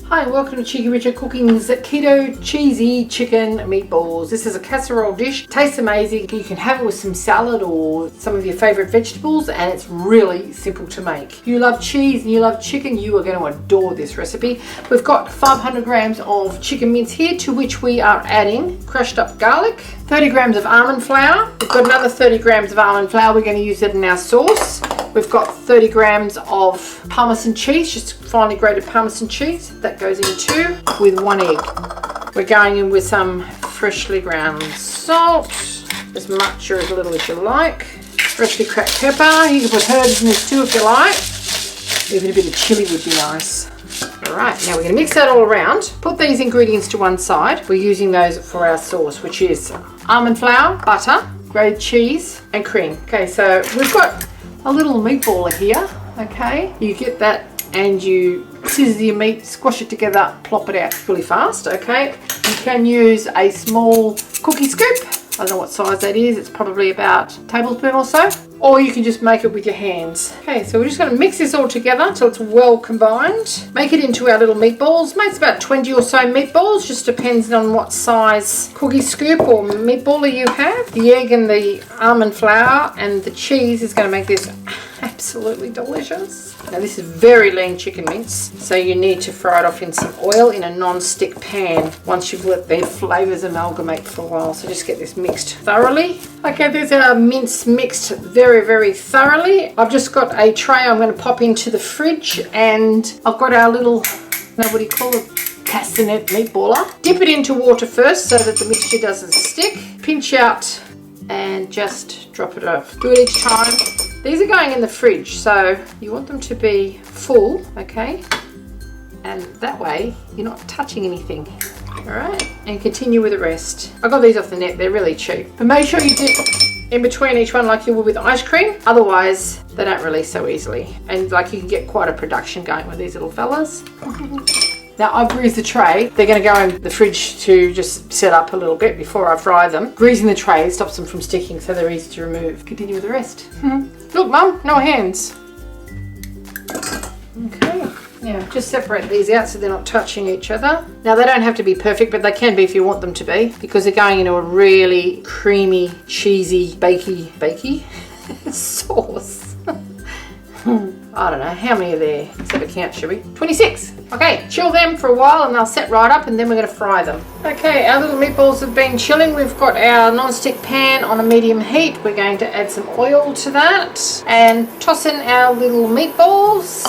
Hi and welcome to Cheekyricho Cooking's Keto Cheesy Chicken Meatballs. This is a casserole dish. Tastes amazing. You can have it with some salad or some of your favourite vegetables, and it's really simple to make. If you love cheese and you love chicken, you are going to adore this recipe. We've got 500 grams of chicken mince here, to which we are adding crushed up garlic, 30 grams of almond flour. We've got another 30 grams of almond flour. We're going to use it in our sauce. We've got 30 grams of parmesan cheese, just finely grated parmesan cheese. That goes in too, with 1 egg. We're going in with some freshly ground salt, as much or as little as you like. Freshly cracked pepper. You can put herbs in this too if you like. Even a bit of chili would be nice. Alright, now we're going to mix that all around. Put these ingredients to one side. We're using those for our sauce, which is almond flour, butter, grated cheese, and cream. Okay, so we've got a little meatballer here. Okay, you get that and you scissor your meat, squash it together, plop it out really fast. Okay, you can use a small cookie scoop. I don't know what size that is. It's probably about a tablespoon or so. Or you can just make it with your hands. Okay, so we're just going to mix this all together until it's well combined. Make it into our little meatballs. Makes about 20 or so meatballs. Just depends on what size cookie scoop or meatballer you have. The egg and the almond flour and the cheese is going to make this absolutely delicious. Now this is very lean chicken mince, so you need to fry it off in some oil in a non-stick pan once you've let the flavours amalgamate for a while. So just get this mixed thoroughly. Okay, there's our mince mixed very thoroughly. I've just got a tray I'm going to pop into the fridge, and I've got our little, what do you call it, castanet meatballer. Dip it into water first so that the mixture doesn't stick. Pinch out and just drop it off. Do it each time. These are going in the fridge, so you want them to be full, okay? And that way you're not touching anything. Alright, and continue with the rest. I got these off the net, they're really cheap. But make sure you dip in between each one like you would with ice cream, otherwise they don't release so easily. And like you can get quite a production going with these little fellas. Now I've greased the tray. They're going to go in the fridge to just set up a little bit before I fry them. Greasing the tray stops them from sticking, so they're easy to remove. Continue with the rest. Look, Mum, no hands. Okay, now just separate these out so they're not touching each other. Now they don't have to be perfect, but they can be if you want them to be, because they're going into a really creamy, cheesy, bakey sauce. I don't know, how many are there? Let's have a count, shall we? 26. Okay, chill them for a while and they'll set right up, and then we're going to fry them. Okay, our little meatballs have been chilling. We've got our non-stick pan on a medium heat. We're going to add some oil to that and toss in our little meatballs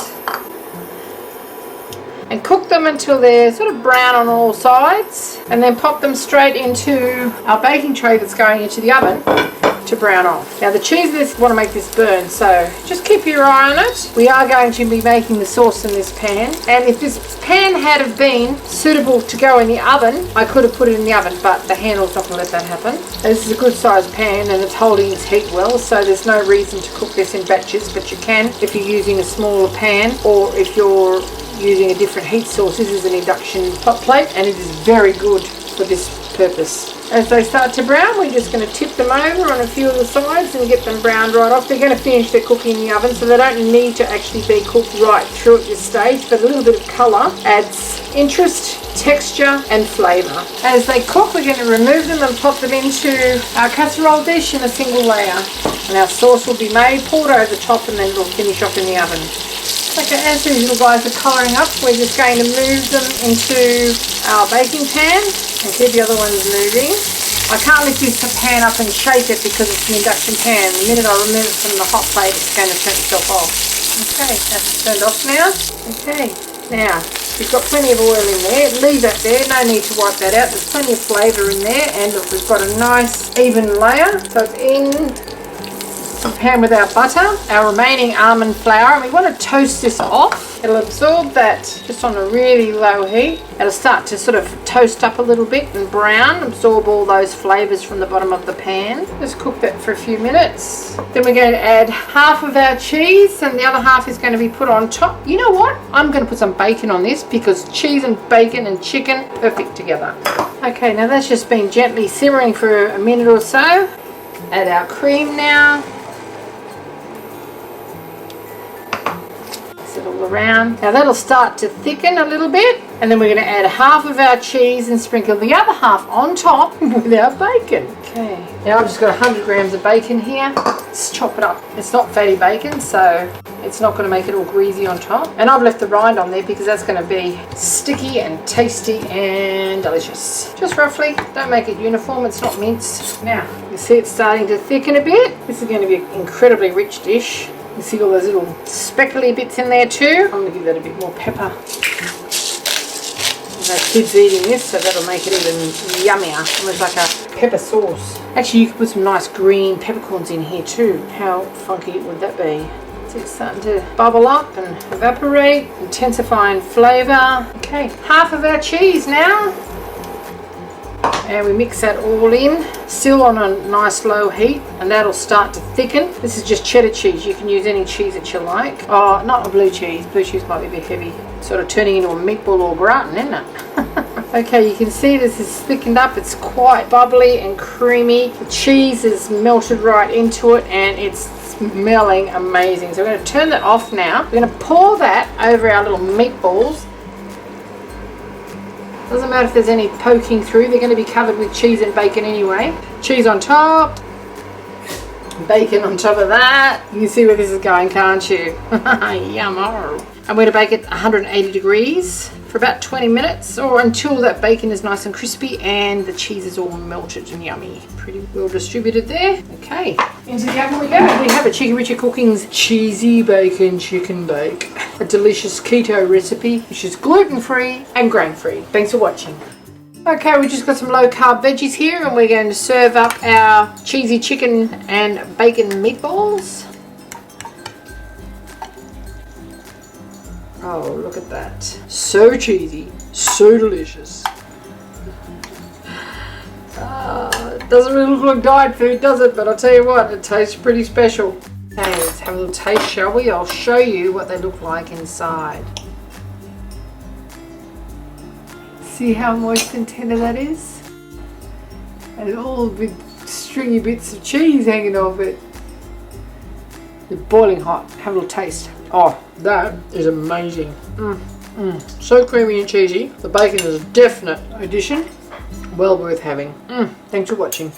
and cook them until they're sort of brown on all sides, and then pop them straight into our baking tray that's going into the oven to brown off. Now the cheese, this want to make this burn, so just keep your eye on it. We are going to be making the sauce in this pan, and if this pan had have been suitable to go in the oven, I could have put it in the oven, but the handle's not going to let that happen. This is a good sized pan and it's holding its heat well, so there's no reason to cook this in batches, but you can if you're using a smaller pan, or if you're using a different heat source. This is an induction hot plate and it is very good for this purpose. As they start to brown, we're just going to tip them over on a few of the sides and get them browned right off. They're going to finish their cooking in the oven, so they don't need to actually be cooked right through at this stage, but a little bit of colour adds interest, texture and flavour. As they cook, we're going to remove them and pop them into our casserole dish in a single layer. And our sauce will be made, poured over the top, and then it'll finish off in the oven. Okay, as these little guys are colouring up, we're just going to move them into our baking pan and keep the other ones moving. I can't lift this pan up and shake it because it's an induction pan. The minute I remove it from the hot plate, it's going to turn itself off. Okay, that's turned off now. Okay, now we've got plenty of oil in there. Leave that there, no need to wipe that out. There's plenty of flavour in there, and look, we've got a nice even layer. So it's in the pan with our butter, our remaining almond flour, and we want to toast this off. It'll absorb that just on a really low heat. It'll start to sort of toast up a little bit and brown, absorb all those flavours from the bottom of the pan. Just cook that for a few minutes. Then we're going to add half of our cheese and the other half is going to be put on top. You know what? I'm going to put some bacon on this because cheese and bacon and chicken, perfect together. Okay, now that's just been gently simmering for a minute or so. Add our cream now. Settle the around. Now that'll start to thicken a little bit, and then we're going to add half of our cheese and sprinkle the other half on top with our bacon. Okay, now I've just got 100 grams of bacon here. Let's chop it up. It's not fatty bacon, so it's not going to make it all greasy on top. And I've left the rind on there because that's going to be sticky and tasty and delicious. Just roughly, don't make it uniform, it's not mince. Now, you see it's starting to thicken a bit. This is going to be an incredibly rich dish. You see all those little speckly bits in there too. I'm going to give that a bit more pepper. No kids eating this, so that'll make it even yummier. Almost like a pepper sauce. Actually, you could put some nice green peppercorns in here too. How funky would that be? So it's starting to bubble up and evaporate, intensifying flavour. Okay, half of our cheese now. And we mix that all in, still on a nice low heat, and that'll start to thicken. This is just cheddar cheese. You can use any cheese that you like. Oh, not a blue cheese. Blue cheese might be a bit heavy. Sort of turning into a meatball or gratin, isn't it? Okay, you can see this is thickened up. It's quite bubbly and creamy. The cheese is melted right into it, and it's smelling amazing. So we're going to turn that off now. We're going to pour that over our little meatballs. Doesn't matter if there's any poking through, they're going to be covered with cheese and bacon anyway. Cheese on top, bacon on top of that. You can see where this is going, can't you? Yummo. I'm going to bake it 180 degrees for about 20 minutes, or until that bacon is nice and crispy and the cheese is all melted and yummy. Pretty well distributed there. Okay, into the oven we go. We have a Cheekyricho Cooking's Cheesy Bacon Chicken Bake. A delicious keto recipe, which is gluten-free and grain-free. Thanks for watching. Okay, we just got some low-carb veggies here, and we're going to serve up our cheesy chicken and bacon meatballs. Oh, look at that. So cheesy, so delicious. It doesn't really look like diet food, does it? But I'll tell you what, it tastes pretty special. Okay, let's have a little taste, shall we? I'll show you what they look like inside. See how moist and tender that is? And all the big stringy bits of cheese hanging off it. It's boiling hot. Have a little taste. Oh, that is amazing. So creamy and cheesy. The bacon is a definite addition. Well worth having. Thanks for watching.